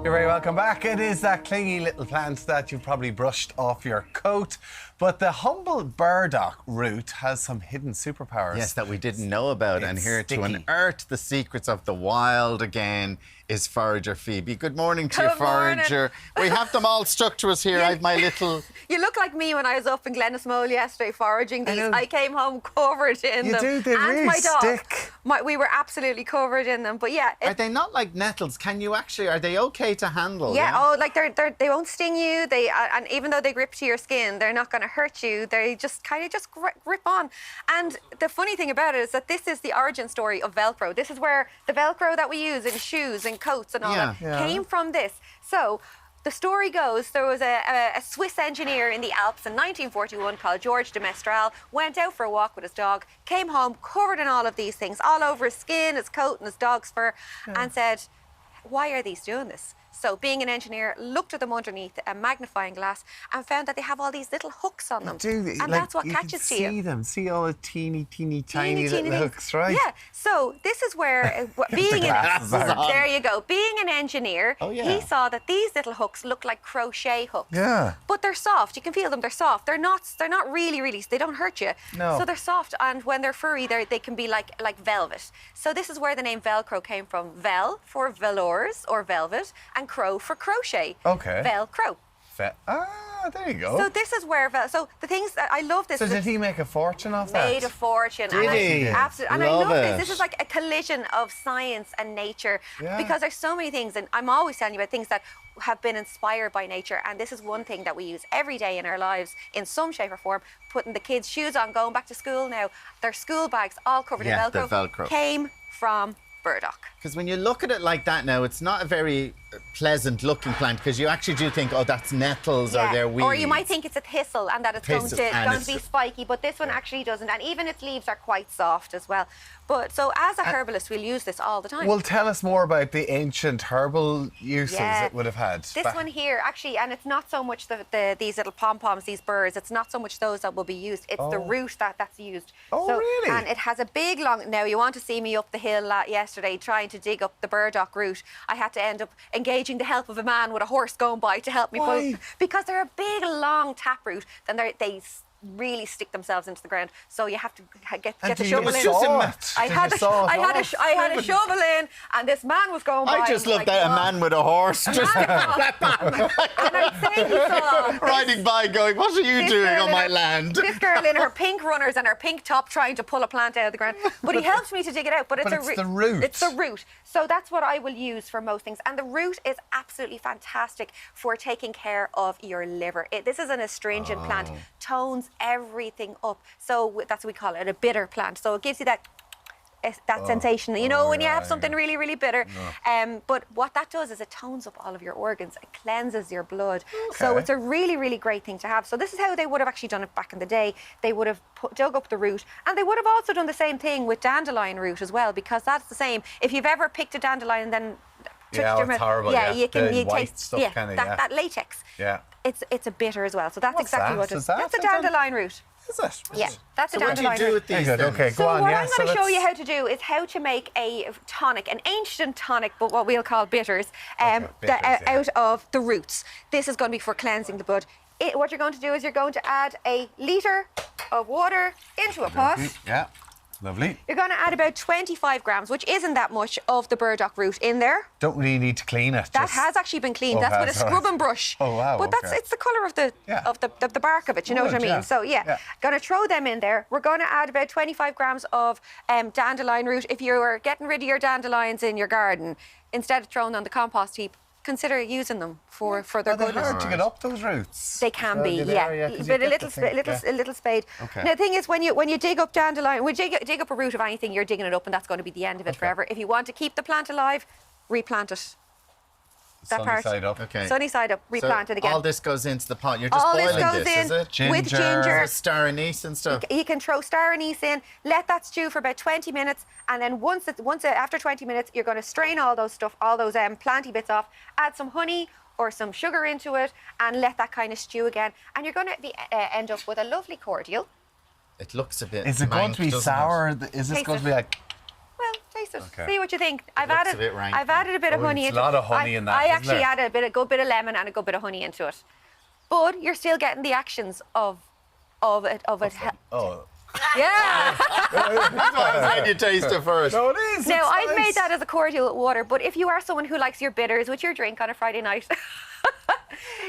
You're very welcome back. It is that clingy little plant that you've probably brushed off your coat. But the humble burdock root has some hidden superpowers. Yes, that we didn't know about. And here to unearth the secrets of the wild again is Forager Feebee. Good morning to you, Forager. We have them all stuck to us here. I have my little... You look like me when I was up in Glenasmole yesterday foraging these. I came home covered in them. You do, they and really my dog. stick. We were absolutely covered in them. But yeah. Are they not like nettles? Can you actually... Are they okay to handle? Yeah, oh, like they won't sting you. And even though they grip to your skin, they're not going to hurt you. They just kind of grip on. And the funny thing about it is that this is the origin story of Velcro. This is where the Velcro that we use in shoes and coats and all that came from this. So the story goes, there was a Swiss engineer in the Alps in 1941 called George de Mestral, went out for a walk with his dog, came home covered in all of these things, all over his skin, his coat and his dog's fur, and said, why are these doing this? So being an engineer, looked at them underneath a magnifying glass and found that they have all these little hooks on them. And that's what catches to you. See them, see all the teeny little hooks, right? Yeah, so this is where being there you go. Being an engineer, he saw that these little hooks look like crochet hooks. Yeah. But they're soft. You can feel them. They're soft. They're not really. They don't hurt you. No. So they're soft, and when they're furry, they can be like velvet. So this is where the name Velcro came from. Vel for velours or velvet, and crow for crochet. Okay. Velcro. There you go. So this is where so the things that I love this. So did he make a fortune off that? Made a fortune. Did he? Absolutely. And I love this. This is like a collision of science and nature because there's so many things, and I'm always telling you about things that have been inspired by nature, and this is one thing that we use every day in our lives in some shape or form. Putting the kids' shoes on, going back to school now, their school bags all covered in Velcro, the Velcro came from burdock. Because when you look at it like that now, it's not a very pleasant looking plant, because you actually do think, oh, that's nettles or they're weeds. Or you might think it's a thistle and that it's going to be spiky, but this one actually doesn't. And even its leaves are quite soft as well. But so as a herbalist, we'll use this all the time. Well, tell us more about the ancient herbal uses it would have had. This one here, actually, and it's not so much these little pom-poms, these burrs, it's not so much those that will be used, it's the root that's used. Oh, really? And it has a big long... Now, you want to see me up the hill yesterday trying to dig up the burdock root. I had to end up engaging the help of a man with a horse going by to help me pull it, because they're a big, long taproot, then they really stick themselves into the ground, so you have to get the shovel in. I had a shovel in, and this man was going by. I just love that a man with a horse just and I'd say he saw riding by going, what are you doing on my land? This girl in her pink runners and her pink top trying to pull a plant out of the ground, but he helped me to dig it out. But it's the root. It's the root. So that's what I will use for most things, and the root is absolutely fantastic for taking care of your liver. This is an astringent plant, tones everything up. So that's what we call it, a bitter plant. So it gives you that sensation, you know, when you have something really, really bitter. But what that does is it tones up all of your organs. It cleanses your blood. So it's a really, really great thing to have. So this is how they would have actually done it back in the day. They would have dug up the root, and they would have also done the same thing with dandelion root as well, because that's the same. If you've ever picked a dandelion and then it's horrible. You taste stuff, that latex. Yeah. It's a bitter as well. So that's exactly what it is. That's a dandelion root. Is it? Yeah, that's a dandelion root. What do you do with these? Okay, so go on. what I'm going to show you how to do is how to make a tonic, an ancient tonic, but what we'll call bitters, out of the roots. This is going to be for cleansing the blood. What you're going to do is you're going to add a litre of water into a pot. Yeah. Lovely. You're going to add about 25 grams, which isn't that much, of the burdock root in there. Don't really need to clean it. That has actually been cleaned. That's with a scrubbing brush. Oh, wow. But it's the colour of the bark of it, you know what I mean? Yeah. So, going to throw them in there. We're going to add about 25 grams of dandelion root. If you're getting rid of your dandelions in your garden, instead of throwing them on the compost heap, consider using them for their goodness. Are they hard to get up those roots? They can be, but a little spade. Okay. Now the thing is, when you dig up dandelion, when you dig up a root of anything, you're digging it up, and that's going to be the end of it forever. If you want to keep the plant alive, replant it. Sunny side up. Okay. Sunny side up, replant it again. All this goes into the pot. You're just boiling this, is it? With ginger. Star anise and stuff. You can throw star anise in, let that stew for about 20 minutes, and then after 20 minutes, you're going to strain all those planty bits off, add some honey or some sugar into it, and let that kind of stew again. And you're going to end up with a lovely cordial. It looks a bit. Is it going to be sour? Is this going to be like... Well, taste taste it. Okay. See what you think. looks a bit rank. I've added a bit of honey it's into a it. lot of honey in that, I isn't actually there? added a good bit of lemon and a good bit of honey into it. But you're still getting the actions of it. Oh. Yeah. How do you taste it first? No, it is. Now, it's I've made nice. that as a cordial with water, but if you are someone who likes your bitters with your drink on a Friday night,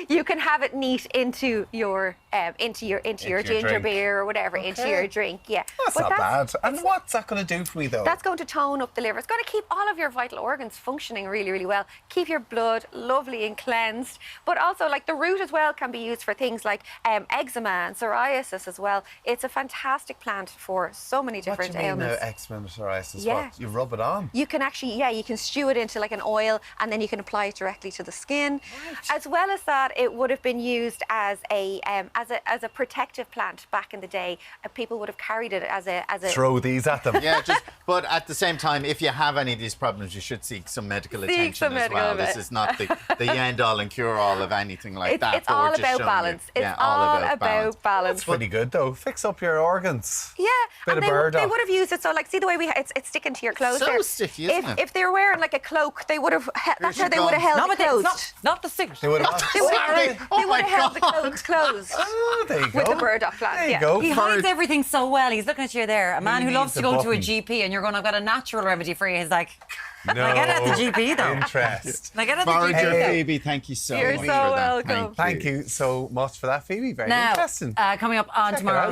you can have it neat into your ginger drink. beer or whatever, into Okay. your drink. Yeah. That's But not bad. And what's that going to do for me, though? That's going to tone up the liver. It's going to keep all of your vital organs functioning really, really well. Keep your blood lovely and cleansed. But also, like the root as well can be used for things like eczema and psoriasis as well. It's a fantastic plant for so many What do different you mean, ailments. eczema and psoriasis? Yeah. What? You rub it on? You can actually, you can stew it into like an oil and then you can apply it directly to the skin. As well as that, it would have been used as a protective plant back in the day. People would have carried it as a Throw these at them. Yeah, but at the same time, if you have any of these problems, you should seek some medical Seek attention some as medical well. advice. This is not the end all and cure all of anything like that. It's but we're all just about showing you- balance. It's yeah, all about balance. It's pretty good, though. Fix up your organs. Yeah, Bit and of they burdock. would have used it. So, like, see the way it's sticking to your clothes So there. sticky, isn't it? If they were wearing like a cloak, they would have. That's Here how she they would have comes. held No, it but it's closed. not the suit. They would have. They would Sorry. have Oh my held the God. clothes closed Oh, there you go. with the burdock plant. There you yeah. go. He hides everything so well. He's looking at you there. A man who needs loves to a go to a button. GP and you're going, I've got a natural remedy for you. He's like, No I get it at the GP though. interest. I get it at the Forager, GP though. Phoebe, thank you so You're much so for that. welcome. Thank you so much for that, Phoebe. Very Now, interesting. coming up on Check it tomorrow's out.